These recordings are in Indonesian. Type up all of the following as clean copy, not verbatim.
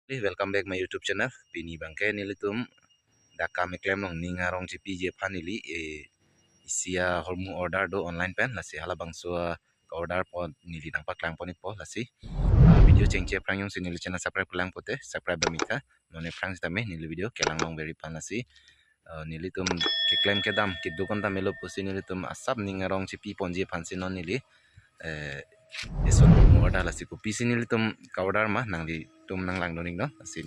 Please welcome back my YouTube channel. Pini bangke nilitum daka meklem long ninga rong GP je panili isia hormu order do online pen lasi hala bangso order po nili nangpa klang ponit po lasi video cengce prang yung sinili channel subscribe klang pote subscribe bamika none prang tame nili video kelang long very pan lasi nilitum ke claim ke dam ke dukon ta melo pusi nilitum asap ninga rong GP ponji pansi non nili eson order lasi ku pisi nilitum ka order mah nang di tum nang lang doning no asin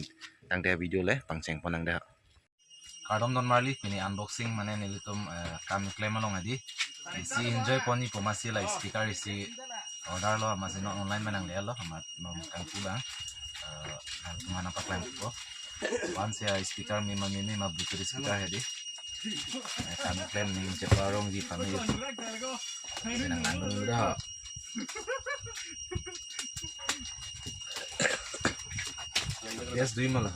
nang dia video le pangceng ponang dia kadom don marli pini unboxing mane nilitum kam claim along adi isi enjoy poni pomasi la speaker isi order lo masih no online menang le lo amat no kan pulang mana pa claim ko once ya speaker mima ma butuh speaker hedi kami claim ning ceparong di pami senang nang udah yes dui malah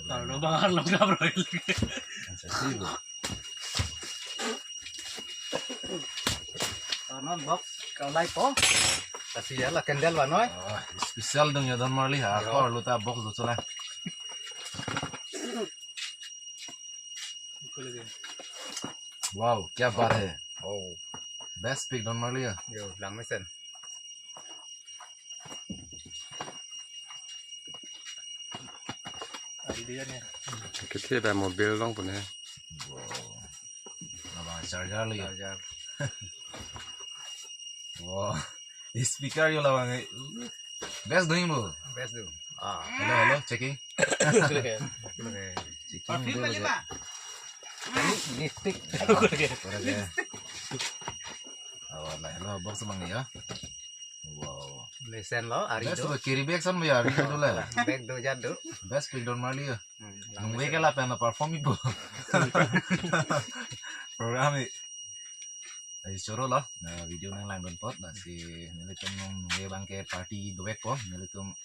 Kalau bakar lo nggak bro? Sensasibo. Non box kalau live po. Kasi ya lah kendal ba noy? Spesial dong ya Don Marley ha. Kor lu ta box do chula. Wow, क्या बात है. Oh, best pick Don Marley ya. Yo, lang mesen. Idea nih. Kita ada mobil dong punya. Wow. Abang charger lu ya. Charger. Wow. Di speaker yo lawang. Best doing bu. Best tuh. Hello, checking. Checking dulu ya. Listrik. Hello, box mang ya. Wow. Lesen lo, ari Best do. tuh kiri back san ya, dulu lah. Bag do jadu. Best pick Don Marley ya. Lang Nunggu ke lah pengen perform ibu. Program ini. Ay suruh lah. Nah video nang lang don pot si nilitum nunggu bangke party duet po nilitum.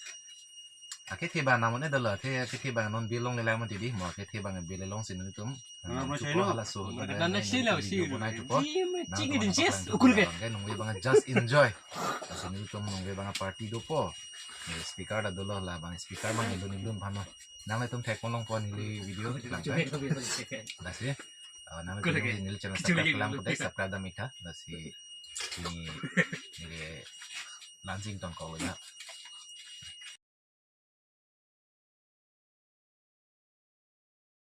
Akit tiba namanya adalah tiba non bilong nilai mo tidi mo akit tiba ngebilong sinilitum. Cukup halas so. Dan sila sih. Cukup. Cing din sis. Ukul ke. Nunggu banget just enjoy. Sinilitum nunggu banget party do po. Speaker dah dulu lah bang speaker bang ilun pano. Nang itum tek molong po nili video langkai. Nasi. Nama itu nil channel subscribe lang po subscribe dah mika. Nasi ini launching tong kau ya.